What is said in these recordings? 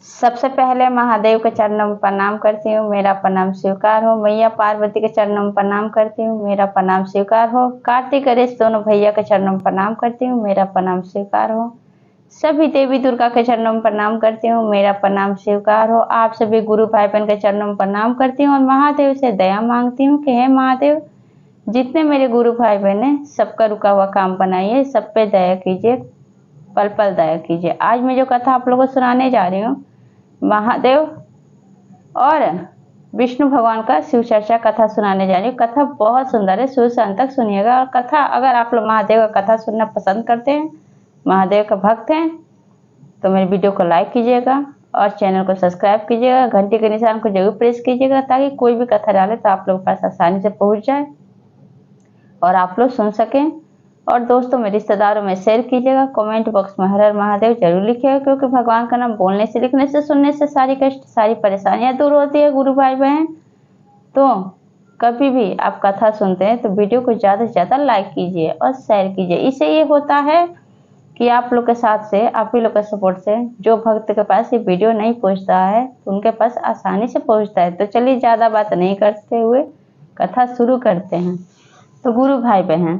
सबसे पहले महादेव के चरणों में प्रणाम करती हूँ, मेरा प्रणाम स्वीकार हो। मैया पार्वती के चरणों में प्रणाम करती हूँ, मेरा प्रणाम स्वीकार हो। कार्तिक गणेश दोनों भैया के चरणों में प्रणाम करती हूँ, मेरा प्रणाम स्वीकार हो। सभी देवी दुर्गा के चरणों में प्रणाम करती हूँ, मेरा प्रणाम स्वीकार हो। आप सभी गुरु भाई बहन के चरणों में प्रणाम करती हूँ और महादेव से दया मांगती हूँ कि हे महादेव, जितने मेरे गुरु भाई बहन हैं सबका रुका हुआ काम बनाइए, सब पे दया कीजिए, पल पल दया कीजिए। आज मैं जो कथा आप लोगों को सुनाने जा रही हूँ, महादेव और विष्णु भगवान का शिव चर्चा कथा सुनाने जा रही हूँ। कथा बहुत सुंदर है, शुरू से अंत तक सुनिएगा। और कथा अगर आप लोग महादेव का कथा सुनना पसंद करते हैं, महादेव का भक्त हैं, तो मेरे वीडियो को लाइक कीजिएगा और चैनल को सब्सक्राइब कीजिएगा। घंटी के निशान को जरूर प्रेस कीजिएगा ताकि कोई भी कथा डाले तो आप लोगों के पास आसानी से पहुंच जाए और आप लोग सुन सकें। और दोस्तों में, रिश्तेदारों में शेयर कीजिएगा। कमेंट बॉक्स में हर हर महादेव जरूर लिखिएगा, क्योंकि भगवान का नाम बोलने से, लिखने से, सुनने से सारी कष्ट, सारी परेशानियां दूर होती है गुरु भाई बहन। तो कभी भी आप कथा सुनते हैं तो वीडियो को ज़्यादा से ज़्यादा लाइक कीजिए और शेयर कीजिए। इससे ये होता है कि आप लोग के साथ से, आप ही लोग के सपोर्ट से जो भक्त के पास ये वीडियो नहीं पहुँचता है तो उनके पास आसानी से पहुँचता है। तो चलिए ज़्यादा बात नहीं करते हुए कथा शुरू करते हैं। तो गुरु भाई बहन,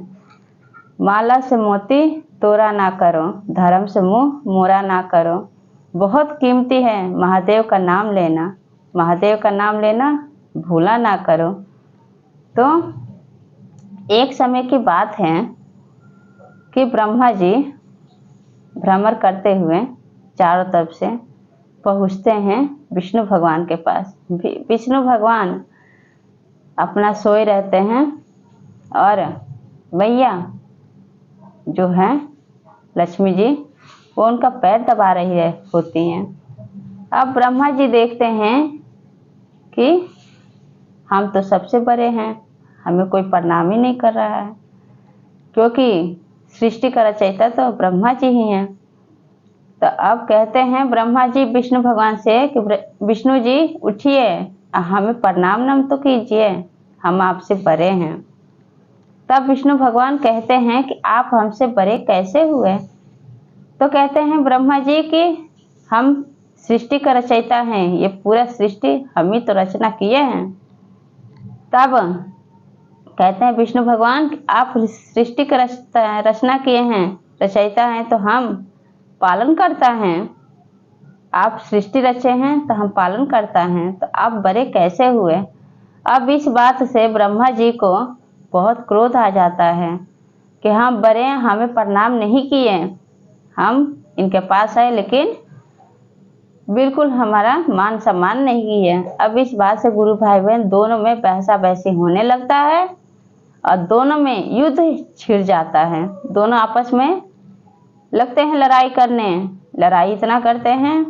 माला से मोती तोरा ना करो, धर्म से मुंह मोरा ना करो। बहुत कीमती है महादेव का नाम लेना, महादेव का नाम लेना भूला ना करो। तो एक समय की बात है कि ब्रह्मा जी भ्रमण करते हुए चारों तरफ से पहुँचते हैं विष्णु भगवान के पास। विष्णु भगवान अपना सोए रहते हैं और मैया जो है लक्ष्मी जी, वो उनका पैर दबा रही होती हैं। अब ब्रह्मा जी देखते हैं कि हम तो सबसे बड़े हैं, हमें कोई प्रणाम ही नहीं कर रहा है, क्योंकि सृष्टि का रचयिता तो ब्रह्मा जी ही हैं। तो अब कहते हैं ब्रह्मा जी विष्णु भगवान से कि विष्णु जी उठिए, हमें प्रणाम नम तो कीजिए, हम आपसे बड़े हैं। तब विष्णु भगवान कहते हैं कि आप हमसे बड़े कैसे हुए? तो कहते हैं ब्रह्मा जी कि हम सृष्टि का रचयिता हैं, ये पूरा सृष्टि हम ही तो रचना किए हैं। तब कहते हैं विष्णु भगवान, आप सृष्टि का रचना किए हैं, रचयिता हैं, तो हम पालन करता हैं। आप सृष्टि रचे हैं तो हम पालन करता हैं, तो आप बड़े कैसे हुए? अब इस बात से ब्रह्मा जी को बहुत क्रोध आ जाता है कि हम बड़े हैं, हमें प्रणाम नहीं किए, हम इनके पास आए लेकिन बिल्कुल हमारा मान सम्मान नहीं किए। अब इस बात से गुरु भाई बहन दोनों में बहसा बहसी होने लगता है और दोनों में युद्ध छिड़ जाता है। दोनों आपस में लगते हैं लड़ाई करने। लड़ाई इतना करते हैं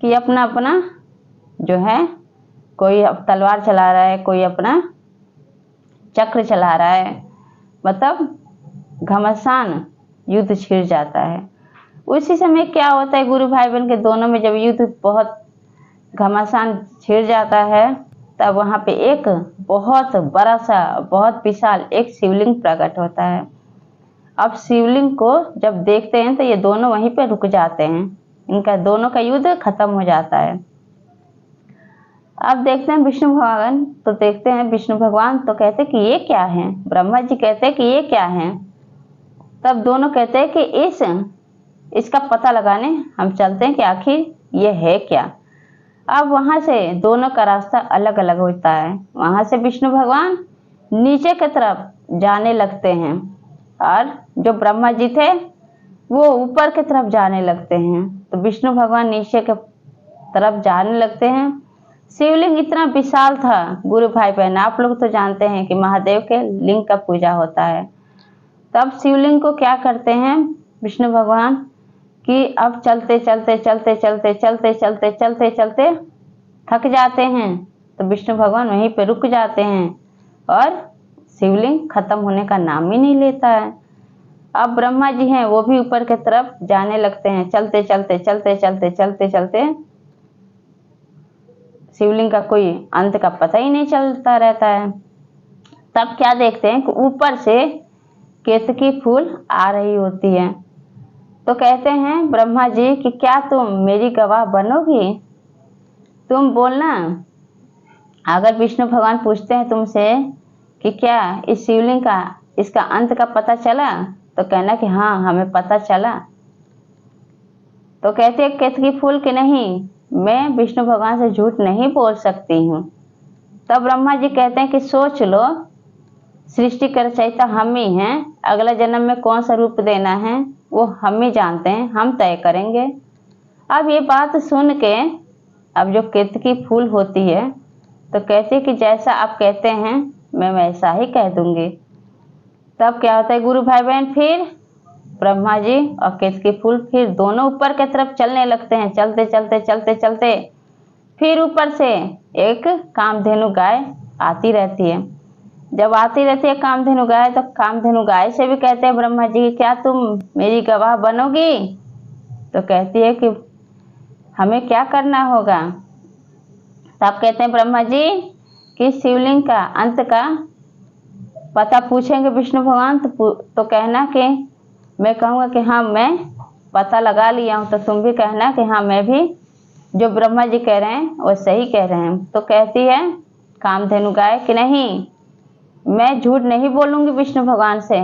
कि अपना अपना जो है, कोई तलवार चला रहा है, कोई अपना चक्र चला रहा है, मतलब घमासान युद्ध छिड़ जाता है। उसी समय क्या होता है गुरु भाई बहन के दोनों में, जब युद्ध बहुत घमासान छिड़ जाता है, तब वहाँ पे एक बहुत बड़ा सा, बहुत विशाल एक शिवलिंग प्रकट होता है। अब शिवलिंग को जब देखते हैं तो ये दोनों वहीं पे रुक जाते हैं, इनका दोनों का युद्ध खत्म हो जाता है। अब देखते हैं विष्णु भगवान, तो देखते हैं विष्णु भगवान तो कहते हैं कि ये क्या है? ब्रह्मा जी कहते हैं कि ये क्या है? तब दोनों कहते हैं कि इसका पता लगाने हम चलते हैं कि आखिर ये है क्या। अब वहां से दोनों का रास्ता अलग अलग होता है। वहां से विष्णु भगवान नीचे की तरफ जाने लगते हैं और जो ब्रह्मा जी थे वो ऊपर की तरफ जाने लगते हैं। तो विष्णु भगवान नीचे की तरफ जाने लगते हैं। शिवलिंग इतना विशाल था गुरु भाई बहन, आप लोग तो जानते हैं कि महादेव के लिंग का पूजा होता है। तब शिवलिंग को क्या करते हैं विष्णु भगवान कि अब चलते चलते चलते चलते चलते चलते चलते चलते थक जाते हैं, तो विष्णु भगवान वहीं पे रुक जाते हैं और शिवलिंग खत्म होने का नाम ही नहीं लेता है। अब ब्रह्मा जी हैं, वो भी ऊपर की तरफ जाने लगते हैं, चलते चलते चलते चलते चलते चलते शिवलिंग का कोई अंत का पता ही नहीं चलता रहता है। तब क्या देखते हैं कि ऊपर से केतकी फूल आ रही होती है। तो कहते हैं ब्रह्मा जी कि क्या तुम मेरी गवाह बनोगी, तुम बोलना। अगर विष्णु भगवान पूछते हैं तुमसे कि क्या इस शिवलिंग का इसका अंत का पता चला, तो कहना कि हाँ हमें पता चला। तो कहते हैं केतकी फूल कि नहीं, मैं विष्णु भगवान से झूठ नहीं बोल सकती हूँ। तब ब्रह्मा जी कहते हैं कि सोच लो, सृष्टि का रचयिता हम ही हैं, अगला जन्म में कौन सा रूप देना है वो हम ही जानते हैं, हम तय करेंगे। अब ये बात सुन के अब जो केतकी फूल होती है तो कहती है कि जैसा आप कहते हैं मैं वैसा ही कह दूंगी। तब क्या होता है गुरु भाई बहन, फिर ब्रह्मा जी और केतकी फूल फिर दोनों ऊपर की तरफ चलने लगते हैं। चलते चलते चलते चलते फिर ऊपर से एक कामधेनु गाय आती रहती है। जब आती रहती है कामधेनु गाय, तो कामधेनु गाय से भी कहते हैं ब्रह्मा जी क्या तुम मेरी गवाह बनोगी। तो कहती है कि हमें क्या करना होगा। तब कहते हैं ब्रह्मा जी कि शिवलिंग का अंत का पता पूछेंगे विष्णु भगवान, तो कहना कि मैं कहूँगा कि हाँ मैं पता लगा लिया हूँ, तो तुम भी कहना कि हाँ मैं भी जो ब्रह्मा जी कह रहे हैं वो सही कह रहे हैं। तो कहती है कामधेनु गाय कि नहीं, मैं झूठ नहीं बोलूंगी विष्णु भगवान से।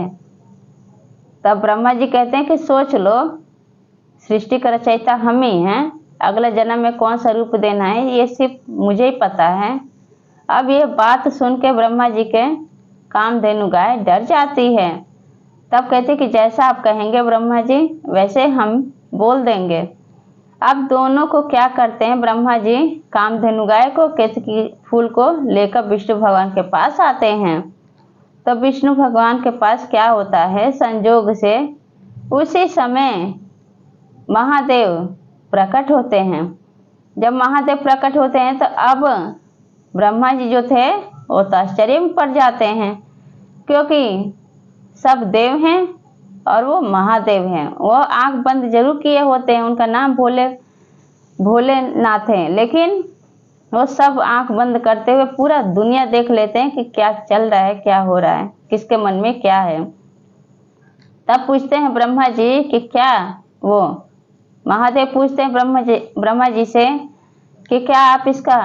तब ब्रह्मा जी कहते हैं कि सोच लो, सृष्टि का रचयिता हम ही हैं, अगले जन्म में कौन सा रूप देना है ये सिर्फ मुझे ही पता है। अब ये बात सुन के ब्रह्मा जी के कामधेनु गाय डर जाती है। तब कहते कि जैसा आप कहेंगे ब्रह्मा जी वैसे हम बोल देंगे। अब दोनों को क्या करते हैं ब्रह्मा जी, कामधेनु गाय को केतकी फूल को लेकर विष्णु भगवान के पास आते हैं। तो विष्णु भगवान के पास क्या होता है, संजोग से उसी समय महादेव प्रकट होते हैं। जब महादेव प्रकट होते हैं तो अब ब्रह्मा जी जो थे वो तो आश्चर्य में पड़ जाते हैं, क्योंकि सब देव हैं और वो महादेव हैं। वो आंख बंद जरूर किए होते हैं, उनका नाम भोलेनाथ है, लेकिन वो सब आंख बंद करते हुए पूरा दुनिया देख लेते हैं कि क्या चल रहा है, क्या हो रहा है, किसके मन में क्या है। तब पूछते हैं ब्रह्मा जी कि क्या वो महादेव पूछते हैं ब्रह्मा जी से कि क्या आप इसका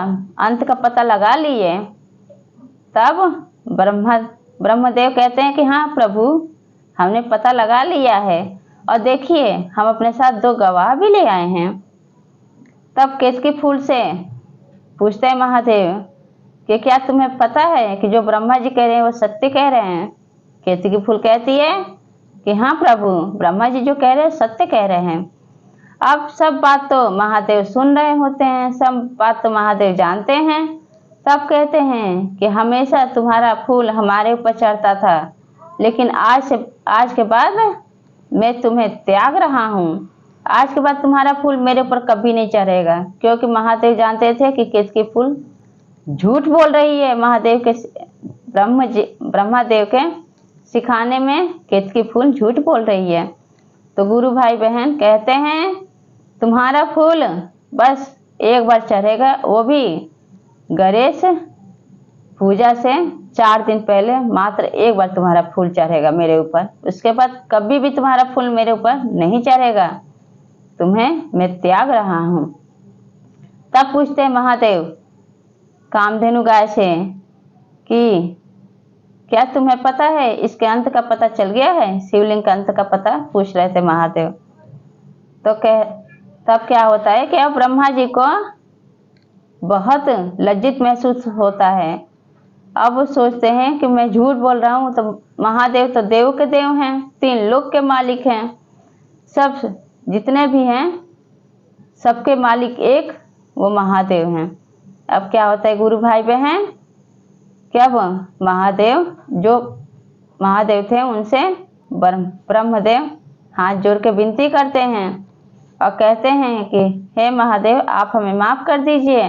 अंत का पता लगा लिए। तब ब्रह्मदेव कहते हैं कि हाँ प्रभु, हमने पता लगा लिया है, और देखिए हम अपने साथ 2 गवाह भी ले आए हैं। तब केतकी फूल से पूछते हैं महादेव कि क्या तुम्हें पता है कि जो ब्रह्मा जी कह रहे हैं वो सत्य कह रहे हैं। केतकी फूल कहती है कि हाँ प्रभु, ब्रह्मा जी जो कह रहे हैं सत्य कह रहे हैं। अब सब बात तो महादेव सुन रहे होते हैं, सब बात तो महादेव जानते हैं। तब कहते हैं कि हमेशा तुम्हारा फूल हमारे ऊपर चढ़ता था, लेकिन आज के बाद मैं तुम्हें त्याग रहा हूँ। आज के बाद तुम्हारा फूल मेरे ऊपर कभी नहीं चढ़ेगा, क्योंकि महादेव जानते थे कि केतकी फूल झूठ बोल रही है। महादेव के ब्रह्मादेव के सिखाने में केतकी फूल झूठ बोल रही है। तो गुरु भाई बहन कहते हैं तुम्हारा फूल बस एक बार चढ़ेगा, वो भी गणेश पूजा से 4 दिन पहले मात्र एक बार तुम्हारा फूल चढ़ेगा मेरे ऊपर। उसके बाद कभी भी तुम्हारा फूल मेरे ऊपर नहीं चढ़ेगा, तुम्हें मैं त्याग रहा हूँ। तब पूछते हैं महादेव कामधेनु गाय से कि क्या तुम्हें पता है, इसके अंत का पता चल गया है, शिवलिंग का अंत का पता पूछ रहे थे महादेव। तो तब क्या होता है कि अब ब्रह्मा जी को बहुत लज्जित महसूस होता है। अब वो सोचते हैं कि मैं झूठ बोल रहा हूँ, तो महादेव तो देव के देव हैं, 3 लोक के मालिक हैं, सब जितने भी हैं सबके मालिक एक वो महादेव हैं। अब क्या होता है गुरु भाई बहन, क्या वो जो महादेव थे उनसे ब्रह्मदेव हाथ जोड़ के विनती करते हैं और कहते हैं कि हे महादेव, आप हमें माफ कर दीजिए,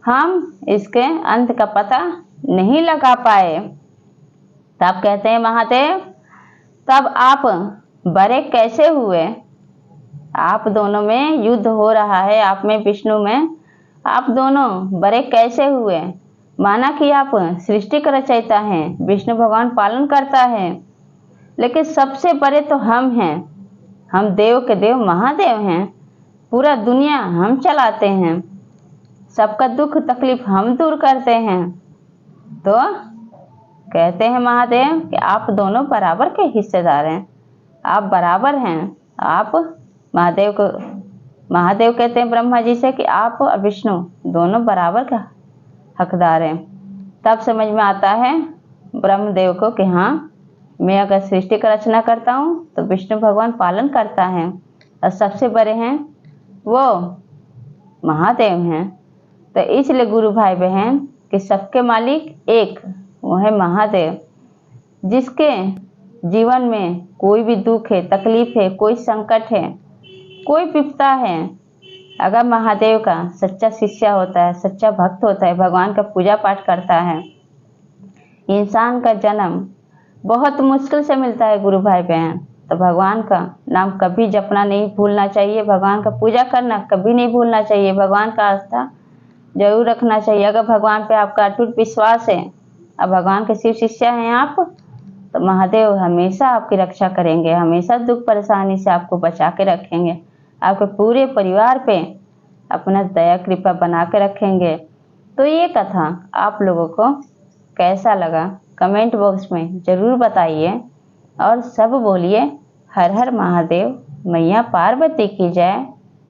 हम इसके अंत का पता नहीं लगा पाए। तब कहते हैं महादेव, तब आप बड़े कैसे हुए? आप दोनों में युद्ध हो रहा है, आप में विष्णु में, आप दोनों बड़े कैसे हुए? माना कि आप सृष्टि का रचयिता हैं, विष्णु भगवान पालन करता है, लेकिन सबसे बड़े तो हम हैं, हम देव के देव महादेव हैं, पूरा दुनिया हम चलाते हैं, सबका दुख तकलीफ हम दूर करते हैं। तो कहते हैं महादेव कि आप दोनों बराबर के हिस्सेदार हैं, आप बराबर हैं। आप महादेव कहते हैं ब्रह्मा जी से कि आप और विष्णु दोनों बराबर का हकदार हैं। तब समझ में आता है ब्रह्मदेव को कि हाँ, मैं अगर सृष्टि का रचना करता हूँ तो विष्णु भगवान पालन करता है, और सबसे बड़े हैं वो महादेव हैं। तो इसलिए गुरु भाई बहन कि सबके मालिक एक, वो है महादेव। जिसके जीवन में कोई भी दुख है, तकलीफ है, कोई संकट है, कोई विपदा है, अगर महादेव का सच्चा शिष्य होता है, सच्चा भक्त होता है, भगवान का पूजा पाठ करता है, इंसान का जन्म बहुत मुश्किल से मिलता है गुरु भाई बहन। तो भगवान का नाम कभी जपना नहीं भूलना चाहिए, भगवान का पूजा करना कभी नहीं भूलना चाहिए, भगवान का आस्था जरूर रखना चाहिए। अगर भगवान पे आपका अटूट विश्वास है और भगवान के शिव शिष्य हैं आप, तो महादेव हमेशा आपकी रक्षा करेंगे, हमेशा दुख परेशानी से आपको बचा के रखेंगे, आपके पूरे परिवार पे अपना दया कृपा बना के रखेंगे। तो ये कथा आप लोगों को कैसा लगा कमेंट बॉक्स में ज़रूर बताइए, और सब बोलिए हर हर महादेव, मैया पार्वती की जय।